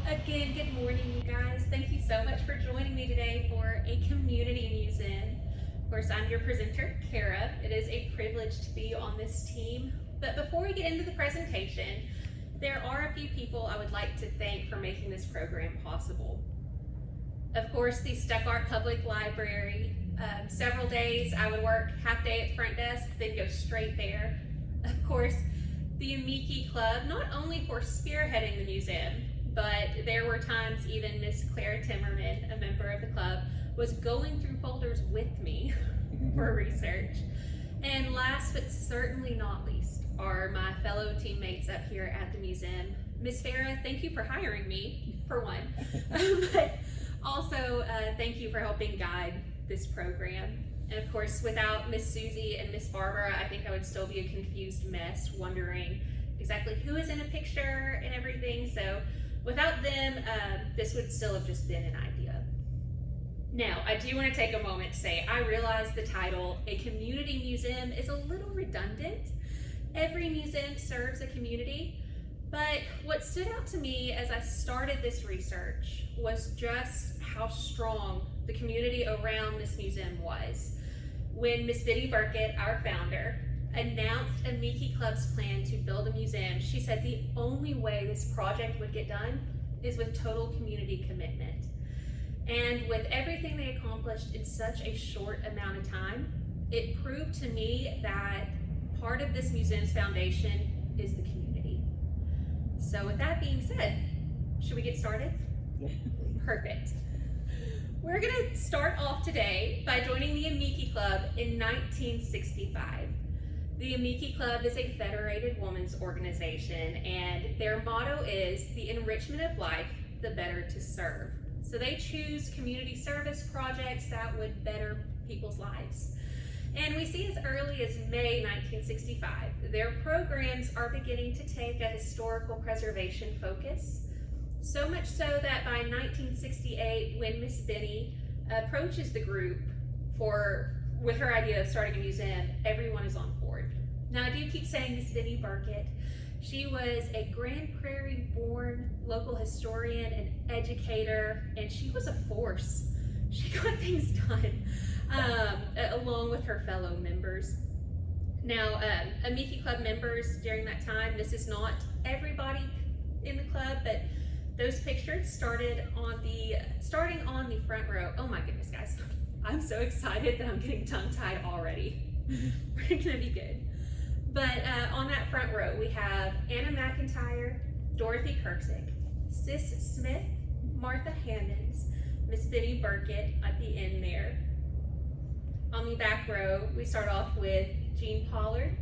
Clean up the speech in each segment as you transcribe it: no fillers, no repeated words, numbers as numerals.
Again, good morning, you guys. Thank you so much for joining me today for a community museum. Of course, I'm your presenter, Cara. It is a privilege to be on this team. But before we get into the presentation, there are a few people I would like to thank for making this program possible. Of course, the Stuttgart Public Library. Several days I would work half day at front desk, then go straight there. Of course, the Amici Club, not only for spearheading the museum, but there were times even Miss Clara Timmerman, a member of the club, was going through folders with me for research. And last but certainly not least are my fellow teammates up here at the museum. Miss Farah, thank you for hiring me, for one, but also thank you for helping guide this program. And of course, without Miss Susie and Miss Barbara, I think I would still be a confused mess, wondering exactly who is in a picture and everything. So without them, this would still have just been an idea. Now, I do want to take a moment to say, I realize the title, A Community Museum, is a little redundant. Every museum serves a community, but what stood out to me as I started this research was just how strong the community around this museum was. When Miss Biddy Burkett, our founder, announced Amici Club's plan to build a museum, she said the only way this project would get done is with total community commitment. And with everything they accomplished in such a short amount of time, it proved to me that part of this museum's foundation is the community. So with that being said, should we get started? Yeah. Perfect. We're gonna start off today by joining the Amici Club in 1965. The Amici Club is a federated women's organization, and their motto is the enrichment of life, the better to serve. So they choose community service projects that would better people's lives. And we see as early as May 1965, their programs are beginning to take a historical preservation focus. So much so that by 1968, when Miss Benny approaches the group with her idea of starting a museum, everyone is on board. Now, I do keep saying Miss Benny Burkett. She was a Grand Prairie born local historian and educator, and she was a force. She got things done along with her fellow members. Now, Amici Club members during that time, this is not everybody in the club, but those pictures starting on the front row. Oh my goodness, guys. I'm so excited that I'm getting tongue-tied already. We're gonna be good. But on that front row, we have Anna McIntyre, Dorothy Kirksick, Sis Smith, Martha Hammonds, Miss Benny Burkett at the end there. On the back row, we start off with Jean Pollard,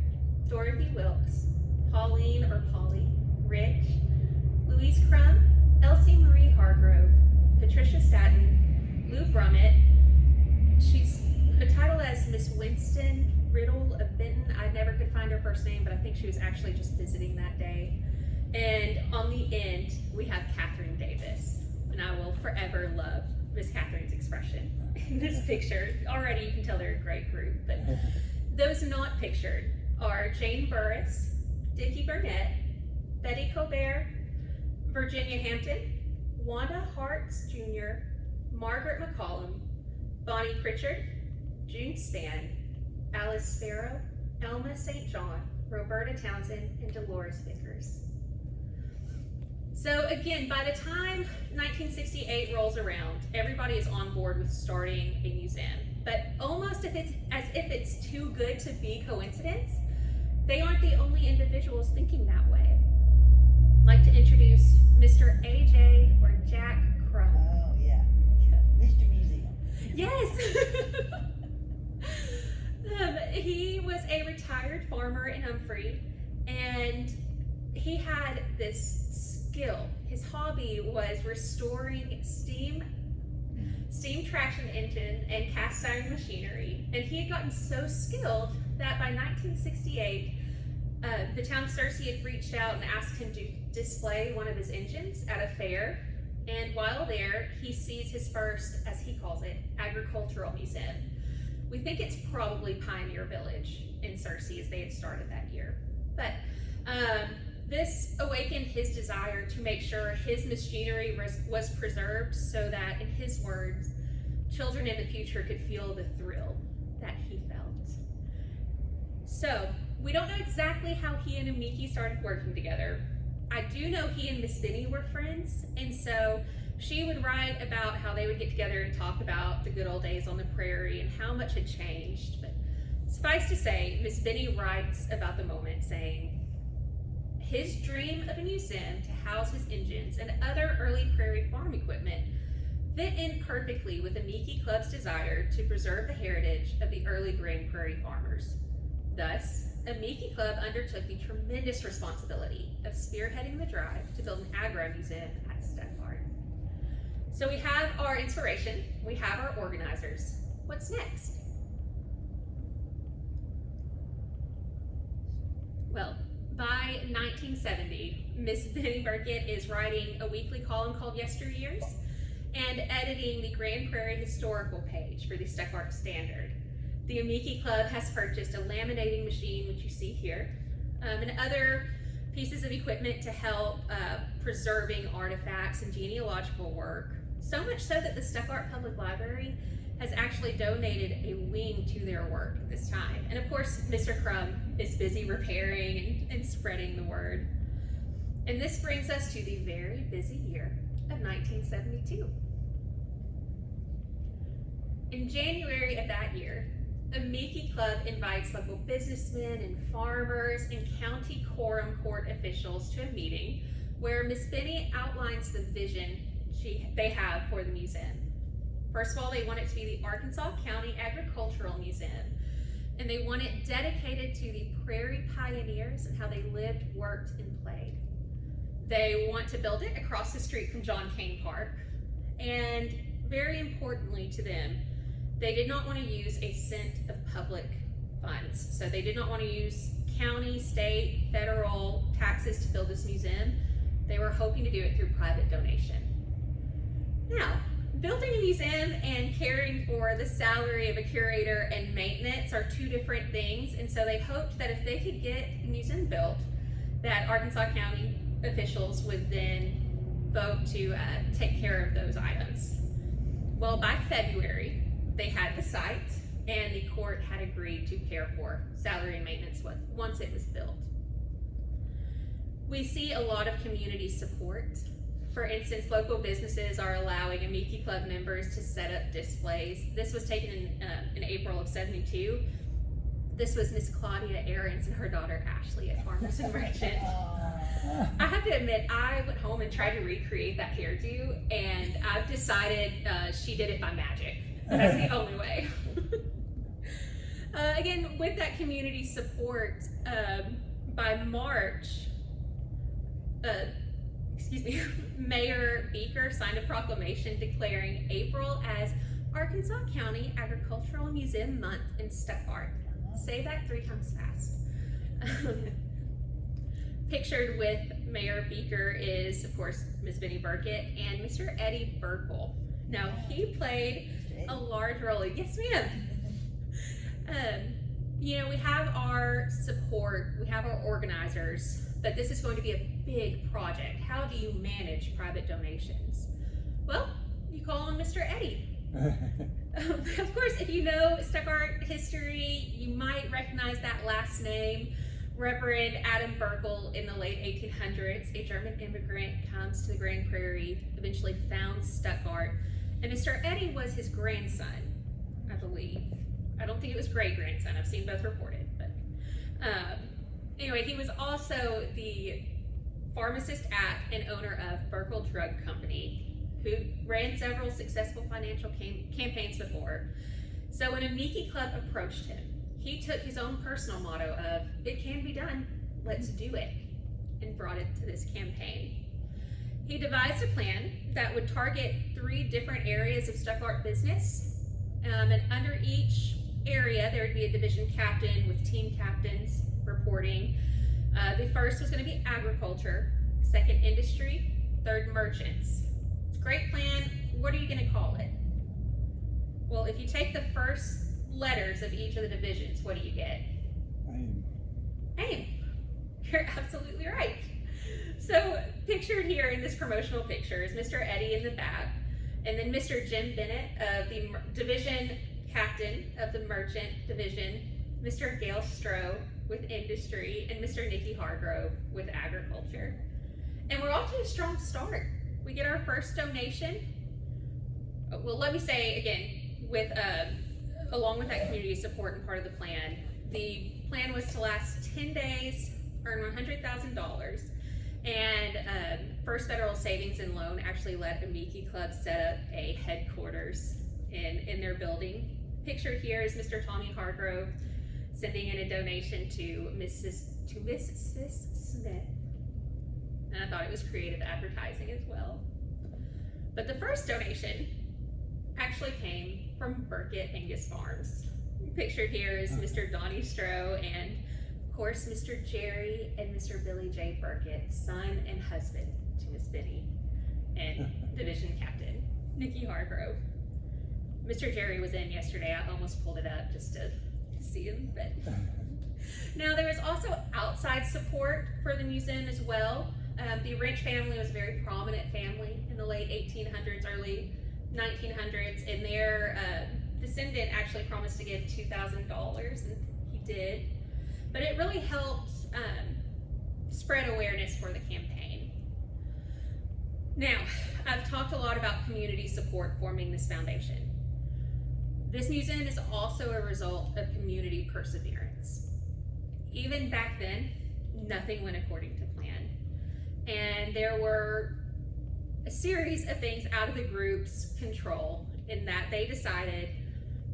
Dorothy Wilkes, Pauline or Polly, Rich, Louise Crum, Elsie Marie Hargrove, Patricia Staton, Lou Brummett. Her title as Miss Winston Riddle of Benton. I never could find her first name, but I think she was actually just visiting that day. And on the end, we have Catherine Davis. And I will forever love Miss Catherine's expression in this picture. Already you can tell they're a great group, but those not pictured are Jane Burris, Dickie Burnett, Betty Colbert, Virginia Hampton, Wanda Hartz Jr., Margaret McCollum, Bonnie Pritchard, June Spann, Alice Sparrow, Elma St. John, Roberta Townsend, and Dolores Vickers. So again, by the time 1968 rolls around, everybody is on board with starting a museum. But almost as if it's too good to be coincidence, they aren't the only individuals thinking that way. I'd like to introduce Mr. A.J. or Jack Crum. Oh, yeah. Mr. Museum. Yes! He was a retired farmer in Humphrey, and he had this skill. His hobby was restoring steam traction engine and cast iron machinery, and he had gotten so skilled that by 1968, the town of Searcy had reached out and asked him to display one of his engines at a fair. And while there, he sees his first, as he calls it, agricultural museum. We think it's probably Pioneer Village in Searcy, as they had started that year. But This awakened his desire to make sure his machinery was preserved so that, in his words, children in the future could feel the thrill that he felt. So, we don't know exactly how he and Amiki started working together. I do know he and Miss Benny were friends, and so she would write about how they would get together and talk about the good old days on the prairie and how much had changed. But suffice to say, Miss Benny writes about the moment, saying, his dream of a museum to house his engines and other early prairie farm equipment fit in perfectly with the Amiki Club's desire to preserve the heritage of the early Grand Prairie farmers. Thus, Amiki Club undertook the tremendous responsibility of spearheading the drive to build an agro-museum at Stuttgart. So we have our inspiration, we have our organizers. What's next? Well, by 1970, Miss Benny Burkett is writing a weekly column called Yesteryears and editing the Grand Prairie historical page for the Stuttgart Standard. The Amiki Club has purchased a laminating machine, which you see here, and other pieces of equipment to help preserving artifacts and genealogical work, so much so that the Stuttgart Public Library has actually donated a wing to their work at this time. And of course, Mr. Crumb is busy repairing and spreading the word. And this brings us to the very busy year of 1972. In January of that year, Amiki Club invites local businessmen and farmers and county quorum court officials to a meeting where Miss Benny outlines the vision they have for the museum. First of all, they want it to be the Arkansas County Agricultural Museum, and they want it dedicated to the prairie pioneers and how they lived, worked, and played. They want to build it across the street from John Kane Park, and very importantly to them, they did not want to use a cent of public funds. So they did not want to use county, state, federal taxes to build this museum. They were hoping to do it through private donation. Now, building a museum and caring for the salary of a curator and maintenance are two different things, and so they hoped that if they could get the museum built, that Arkansas County officials would then vote to take care of those items. Well, by February, they had the site, and the court had agreed to care for salary and maintenance once it was built. We see a lot of community support. For instance, local businesses are allowing Amiki Club members to set up displays. This was taken in April of '72. This was Miss Claudia Ahrens and her daughter Ashley at Farmers and Merchant. I have to admit, I went home and tried to recreate that hairdo, and I've decided she did it by magic. That's the only way. Again, with that community support, by March, Mayor Beaker signed a proclamation declaring April as Arkansas County Agricultural Museum Month in Stuttgart. Say that 3 times fast. Pictured with Mayor Beaker is, of course, Miss Benny Burkett and Mr. Eddie Burkle. Now, he played a large role. Yes, ma'am. We have our support, we have our organizers, but this is going to be a big project. How do you manage private donations? Well, you call on Mr. Eddie. Of course, if you know Stuttgart history, you might recognize that last name. Reverend Adam Burkle in the late 1800s, a German immigrant, comes to the Grand Prairie, eventually founds Stuttgart, and Mr. Eddie was his grandson, I believe. I don't think it was great-grandson. I've seen both reported, but anyway, he was also the pharmacist at and owner of Burkle Drug Company, who ran several successful financial campaigns before. So when Amiki Club approached him, he took his own personal motto of, "It can be done, let's do it," and brought it to this campaign. He devised a plan that would target 3 different areas of Stuttgart business, and under each area there would be a division captain with team captains reporting. The first was going to be agriculture, second industry, third merchants. It's a great plan. What are you going to call it? Well, if you take the first letters of each of the divisions, what do you get? AIM. AIM. You're absolutely right. So pictured here in this promotional picture is Mr. Eddie in the back, and then Mr. Jim Bennett of the division captain of the merchant division, Mr. Gail Stroh with industry, and Mr. Nicky Hargrove with agriculture. And we're off to a strong start. We get our first donation. Well, let me say again, with along with that community support and part of the plan was to last 10 days, earn $100,000, and First Federal Savings and Loan actually let Amiki Club set up a headquarters in their building. Pictured here is Mr. Tommy Hargrove sending in a donation to Mrs. Smith. And I thought it was creative advertising as well. But the first donation actually came from Burkett Angus Farms. Pictured here is Mr. Donnie Stroh and, of course, Mr. Jerry and Mr. Billy J. Burkett, son and husband to Miss Benny, and division captain Nicky Hargrove. Mr. Jerry was in yesterday. I almost pulled it up just to see him. But now there was also outside support for the museum as well. The Wrench family was a very prominent family in the late 1800s, early 1900s, and their descendant actually promised to give $2,000, and he did. But it really helped spread awareness for the campaign. Now, I've talked a lot about community support forming this foundation. This museum is also a result of community perseverance. Even back then, nothing went according to plan. And there were a series of things out of the group's control in that they decided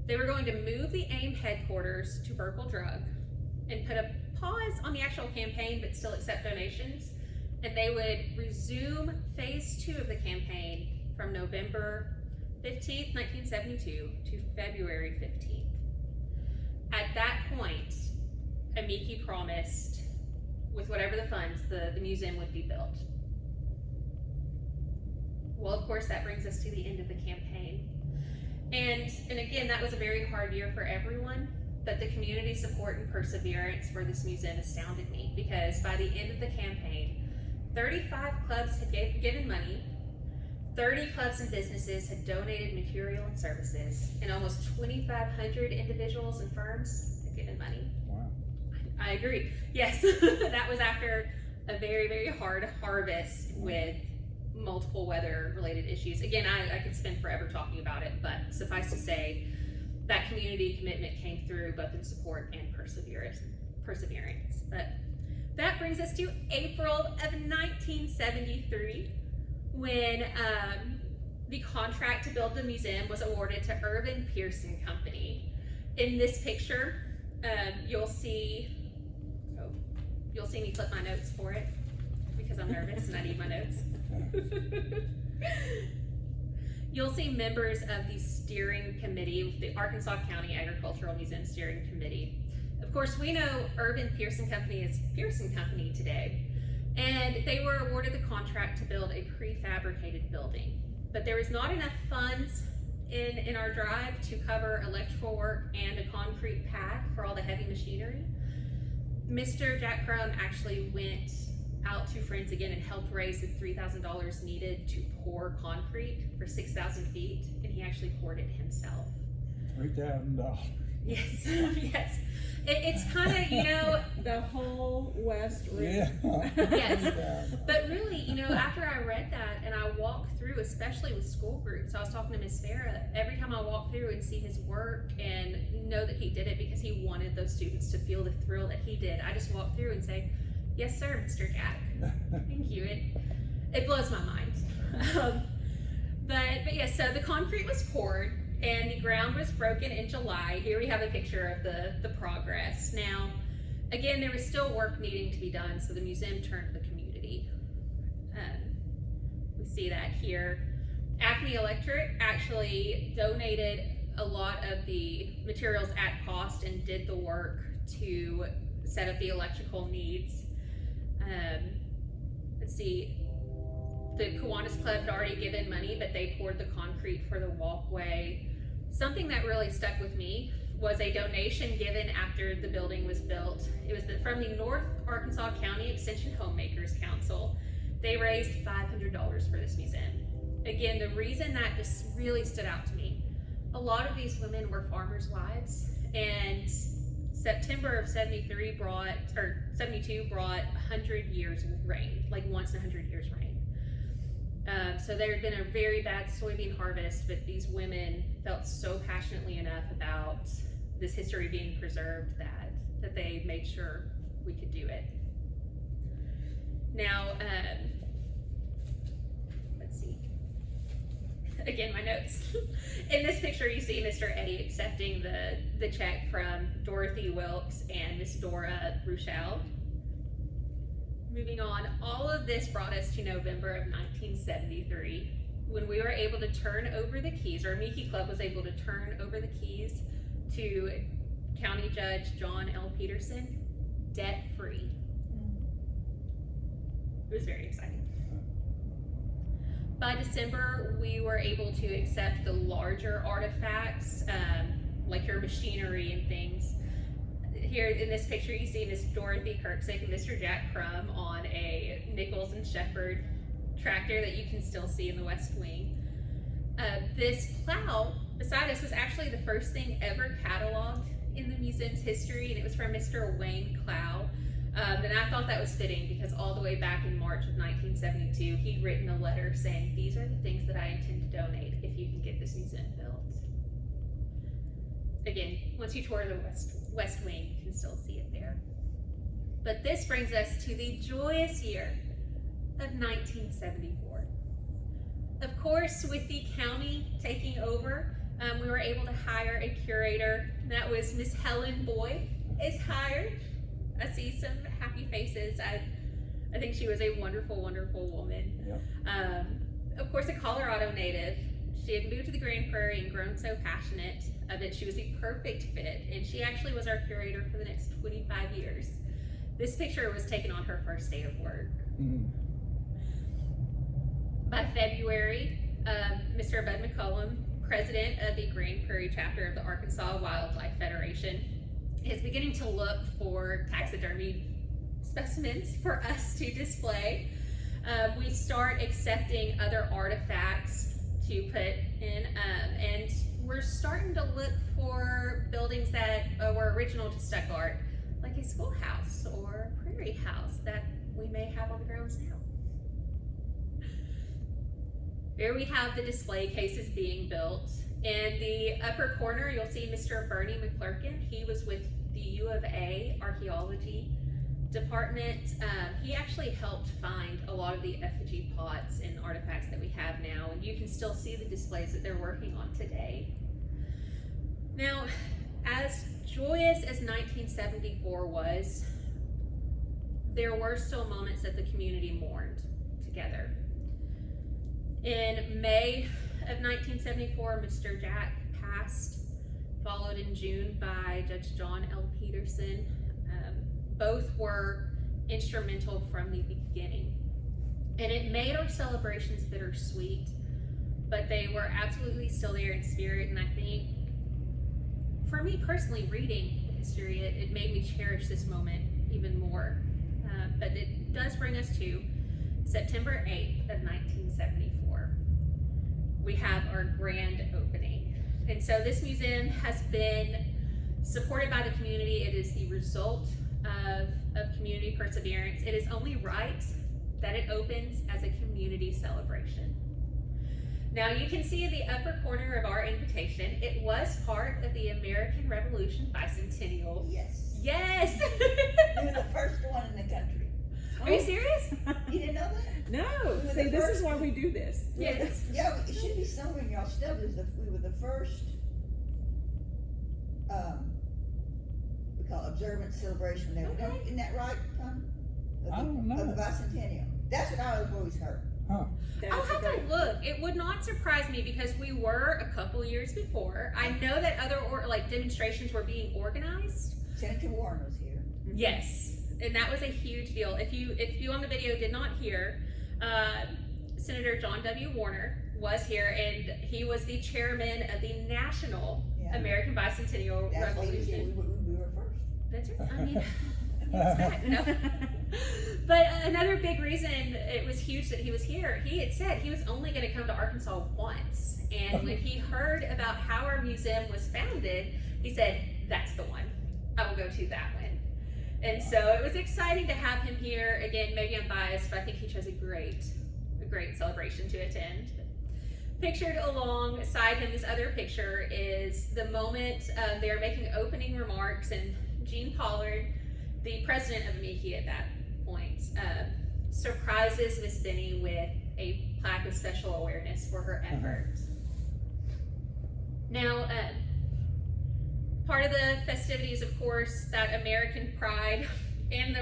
they were going to move the AIM headquarters to Burkle Drug and put a pause on the actual campaign but still accept donations. And they would resume phase 2 of the campaign from November 15th, 1972 to February 15th. At that point, Amiki promised, with whatever the funds, the museum would be built. Well, of course, that brings us to the end of the campaign. And again, that was a very hard year for everyone, but the community support and perseverance for this museum astounded me, because by the end of the campaign, 35 clubs had given money, 30 clubs and businesses had donated material and services, and almost 2,500 individuals and firms had given money. Wow. I agree. Yes, that was after a very, very hard harvest with multiple weather-related issues. Again, I could spend forever talking about it, but suffice to say, that community commitment came through both in support and perseverance. But that brings us to April of 1973, when the contract to build the museum was awarded to Irvin Pearson Company. In this picture, you'll see me flip my notes for it because I'm nervous and I need my notes. You'll see members of the steering committee, the Arkansas County Agricultural Museum Steering Committee. Of course, we know Irvin Pearson Company is Pearson Company today, and they were awarded the contract to build a prefabricated building. But there was not enough funds in our drive to cover electrical work and a concrete pad for all the heavy machinery. Mr. Jack Crum actually went out to friends again and helped raise the $3,000 needed to pour concrete for 6,000 feet, and he actually poured it himself. $3,000. Yes, yes. It's kind of, the whole West Rim. Yeah. Yes. But really, after I read that and I walked through, especially with school groups, I was talking to Miss Farah, every time I walk through and see his work and know that he did it because he wanted those students to feel the thrill that he did, I just walk through and say, "Yes, sir, Mr. Jack." Thank you. It blows my mind. But yes, so the concrete was poured and the ground was broken in July. Here we have a picture of the progress. Now, again, there was still work needing to be done, so the museum turned to the community. We see that here. Acme Electric actually donated a lot of the materials at cost and did the work to set up the electrical needs. Let's see, the Kiwanis Club had already given money, but they poured the concrete for the walkway. Something that really stuck with me was a donation given after the building was built. It was from the North Arkansas County Extension Homemakers Council, They raised $500 for this museum. Again, the reason that just really stood out to me, a lot of these women were farmers' wives, and September of 72 brought 100 years rain, like once in 100 years rain. So there had been a very bad soybean harvest, but these women felt so passionately enough about this history being preserved that they made sure we could do it. Now, let's see. Again, my notes. In this picture, you see Mr. Eddie accepting the check from Dorothy Wilkes and Miss Dora Ruchel. Moving on, all of this brought us to November of 1973, when we were able to turn over the keys, or Meeke Club was able to turn over the keys to County Judge John L. Peterson, debt-free. It was very exciting. By December, we were able to accept the larger artifacts, like your machinery and things. Here in this picture, you see Miss Dorothy Kirksick and Mr. Jack Crum on a Nichols and Shepherd tractor that you can still see in the West Wing. This plow beside us was actually the first thing ever cataloged in the museum's history, and it was from Mr. Wayne Clow. And I thought that was fitting because all the way back in March of 1972, he'd written a letter saying, "These are the things that I intend to donate if you can get this museum built." Again, once you tour the West Wing, you can still see it there. But this brings us to the joyous year of 1974. Of course, with the county taking over, we were able to hire a curator. That was Miss Helen Boyd is hired. I see some happy faces. I think she was a wonderful, wonderful woman. Yep. Of course, a Colorado native. She had moved to the Grand Prairie and grown so passionate of it. She was the perfect fit, and she actually was our curator for the next 25 years. This picture was taken on her first day of work. Mm-hmm. By February, Mr. Bud McCullum, president of the Grand Prairie chapter of the Arkansas Wildlife Federation, is beginning to look for taxidermy specimens for us to display. We start accepting other artifacts to put in, and we're starting to look for buildings that were original to Stuttgart, like a schoolhouse or a prairie house that we may have on the grounds now. Here we have the display cases being built. In the upper corner, you'll see Mr. Bernie McClurkin. He was with the U of A archaeology department. He actually helped find a lot of the effigy pots and artifacts that we have now, and you can still see the displays that they're working on today. Now, as joyous as 1974 was, there were still moments that the community mourned together. In May of 1974, Mr. Jack passed, followed in June by Judge John L. Peterson. Both were instrumental from the beginning. And it made our celebrations bittersweet, but they were absolutely still there in spirit. And I think, for me personally, reading the history, it made me cherish this moment even more. But it does bring us to September 8th of 1974. We have our grand opening. And so this museum has been supported by the community. It is the result of community perseverance. It is only right that it opens as a community celebration. Now you can see in the upper corner of our invitation, it was part of the American Revolution bicentennial. Yes. Yes! We were the first one in the country. Are you serious? You didn't know that? No. We were See, the this first- is why we do this. Yes. Yeah, it should be somewhere in y'all studies that we were the first, we call it observance celebration. There. Okay. Isn't that right, Tom? I don't know. Of the bicentennial. That's what I've always heard. Huh. That's I'll have great. to look. It would not surprise me because we were a couple years before. I know that other demonstrations were being organized. Senator Warren was here. Yes, and that was a huge deal. If you on the video did not hear, Senator John W. Warner was here, and he was the chairman of the National Yeah. American Bicentennial That's what he Revolution. said. We were first. That's right. I mean, it's fact. No. But another big reason it was huge that he was here, he had said he was only going to come to Arkansas once. And when he heard about how our museum was founded, he said, that's the one. I will go to that one. And so it was exciting to have him here. Again, maybe I'm biased, but I think he chose a great celebration to attend. Pictured alongside him, this other picture is the moment they are making opening remarks, and Jean Pollard, the president of Amiki at that point, surprises Miss Benny with a plaque of special awareness for her efforts. Now, part of the festivities, of course, that American pride and the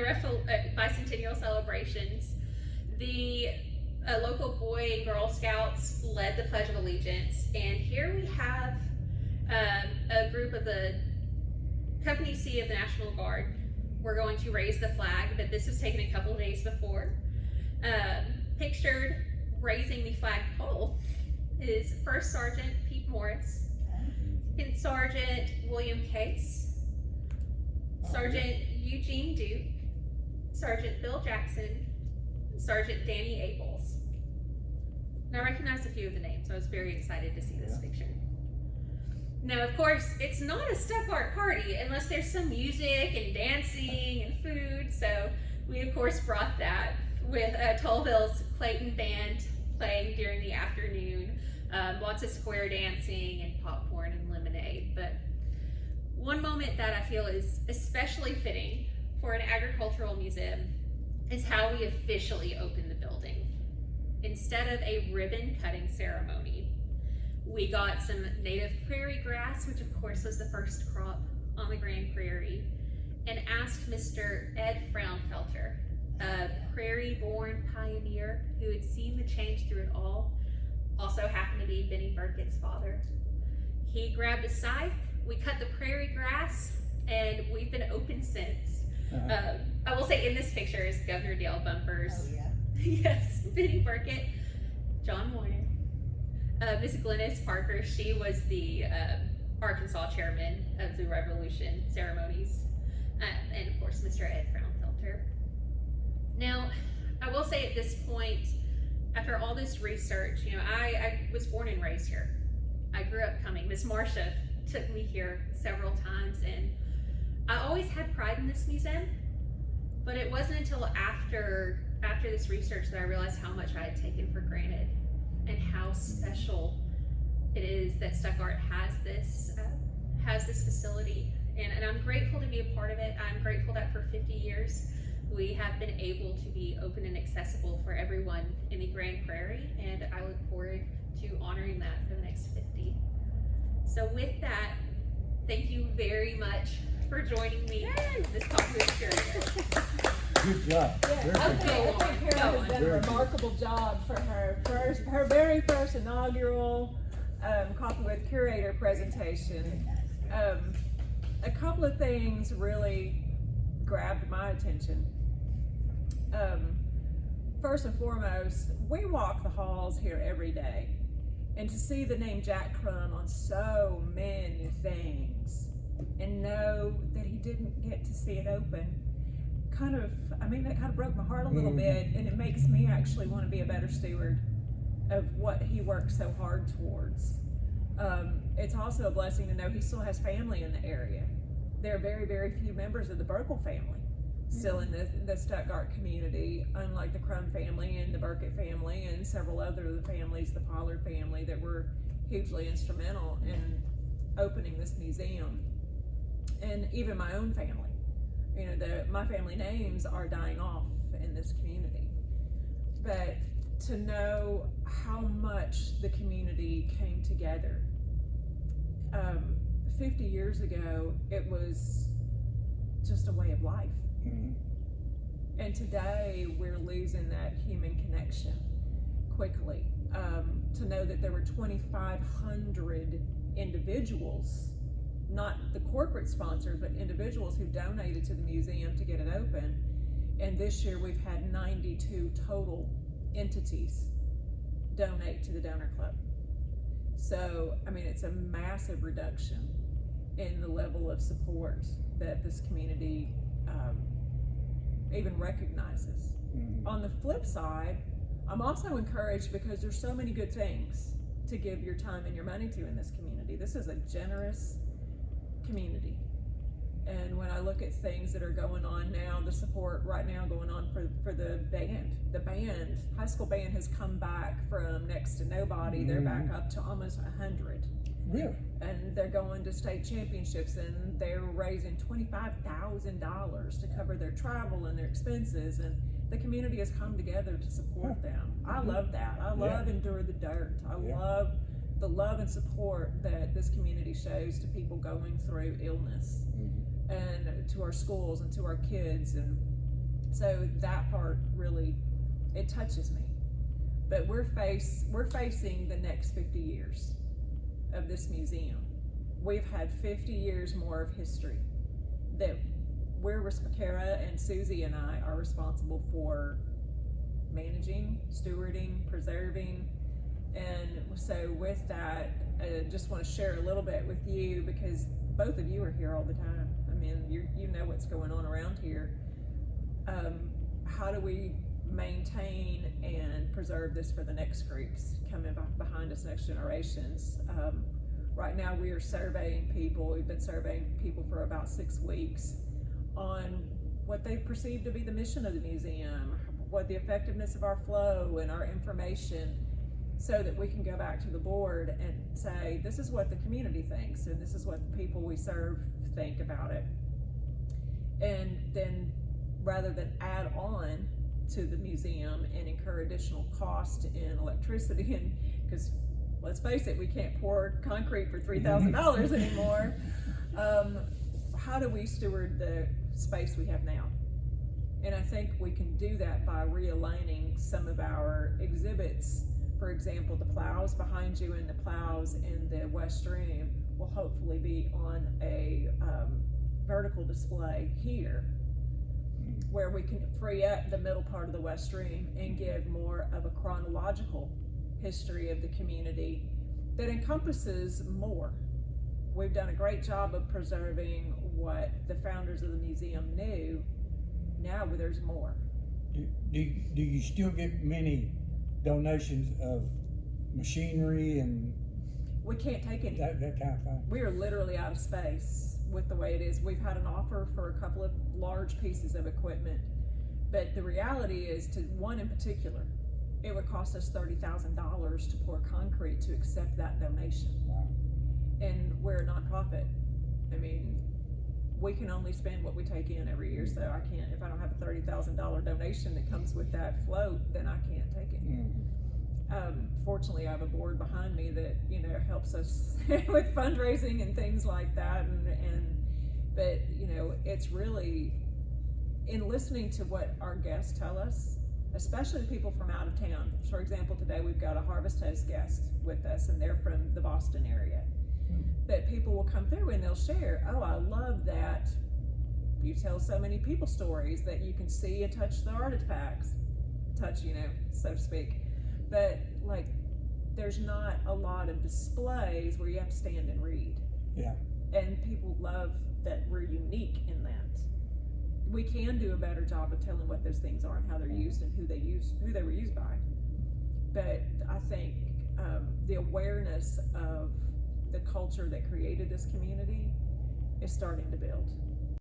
bicentennial celebrations, the local Boy and Girl Scouts led the Pledge of Allegiance, and here we have a group of the Company C of the National Guard. We're going to raise the flag, but this was taken a couple of days before. Pictured raising the flagpole is First Sergeant Pete Morris, Second Sergeant William Case, Sergeant Eugene Duke, Sergeant Bill Jackson, Sergeant Danny Abels. Now, I recognize a few of the names, so I was very excited to see this picture. Now, of course, it's not a step art party unless there's some music and dancing and food, so we, of course, brought that with Tollville's Clayton Band playing during the afternoon, lots of square dancing and popcorn and lemonade. But one moment that I feel is especially fitting for an agricultural museum is how we officially opened the building. Instead of a ribbon cutting ceremony, we got some native prairie grass, which of course was the first crop on the Grand Prairie, and asked Mr. Ed Fraunfelter, a prairie-born pioneer who had seen the change through it all, also happened to be Benny Burkett's father. He grabbed a scythe, we cut the prairie grass, and we've been open since. I will say in this picture is Governor Dale Bumpers. Oh, yeah. Yes, Benny Burkett, John Warner. Miss Glennis Parker, she was the Arkansas chairman of the Revolution ceremonies. And of course, Mr. Ed Fraunfelter. Now, I will say at this point, after all this research, you know, I was born and raised here. I grew up coming. Miss Marcia took me here several times, and I always had pride in this museum, but it wasn't until after this research that I realized how much I had taken for granted and how special it is that Stuck Art has this facility. And I'm grateful to be a part of it. I'm grateful that for 50 years, we have been able to be open and accessible for everyone in the Grand Prairie, and I look forward to honoring that for the next 50. So with that, thank you very much for joining me in this talk with Cara. Good job. I think Cara has done a remarkable job for her very first inaugural Coffee with Curator presentation. A couple of things really grabbed my attention. First and foremost, we walk the halls here every day, and to see the name Jack Crum on so many things and know that he didn't get to see it open, that kind of broke my heart a little bit, and it makes me actually want to be a better steward of what he worked so hard towards. It's also a blessing to know he still has family in the area. There are very, very few members of the Burkle family still in the Stuck Art community, unlike the Crum family and the Burkett family and several other of the families, the Pollard family, that were hugely instrumental in opening this museum. And even my own family, you know, my family names are dying off in this community. But to know how much the community came together. 50 years ago, it was just a way of life. And today we're losing that human connection quickly. To know that there were 2,500 individuals, not the corporate sponsors, but individuals who donated to the museum to get it open. And this year we've had 92 total entities donate to the donor club. So, I mean, it's a massive reduction in the level of support that this community even recognizes. On the flip side, I'm also encouraged because there's so many good things to give your time and your money to in this community. This is a generous community. And when I look at things that are going on now, the support right now going on for the band, high school band has come back from next to nobody. They're back up to almost 100. Really? And they're going to state championships, and they're raising $25,000 to cover their travel and their expenses. And the community has come together to support them. I love that. I love Endure the Dirt. I love the love and support that this community shows to people going through illness, and to our schools and to our kids. And so that part really, it touches me. But we're facing the next 50 years of this museum. We've had 50 years more of history that Cara and Susie and I are responsible for managing, stewarding, preserving. And so with that, I just want to share a little bit with you, because both of you are here all the time. I mean, you know what's going on around here. How do we maintain and preserve this for the next groups coming behind us, next generations? Right now we are surveying people. We've been surveying people for about 6 weeks on what they perceive to be the mission of the museum, what the effectiveness of our flow and our information, so that we can go back to the board and say, this is what the community thinks, and this is what the people we serve think about it. And then rather than add on to the museum and incur additional cost in electricity, and because let's face it, we can't pour concrete for $3,000 anymore. How do we steward the space we have now? And I think we can do that by realigning some of our exhibits. For example, the plows behind you and the plows in the West Room will hopefully be on a vertical display here, where we can free up the middle part of the West Room and give more of a chronological history of the community that encompasses more. We've done a great job of preserving what the founders of the museum knew. Now there's more. Do you still get many donations of machinery and We can't take any. that kind of thing? We are literally out of space with the way it is. We've had an offer for a couple of large pieces of equipment, but the reality is, to one in particular, it would cost us $30,000 to pour concrete to accept that donation. Wow. And we're a nonprofit. I mean, we can only spend what we take in every year, so I can't, if I don't have a $30,000 donation that comes with that float, then I can't take it. Fortunately, I have a board behind me that, you know, helps us with fundraising and things like that. But, you know, it's really, in listening to what our guests tell us, especially the people from out of town. For example, today we've got a Harvest Host guest with us, and they're from the Boston area. But people will come through and they'll share, oh, I love that you tell so many people stories, that you can see and touch the artifacts, you know, so to speak. But like, there's not a lot of displays where you have to stand and read. Yeah. And people love that we're unique in that. We can do a better job of telling what those things are and how they're used and who they were used by. But I think the awareness of the culture that created this community is starting to build.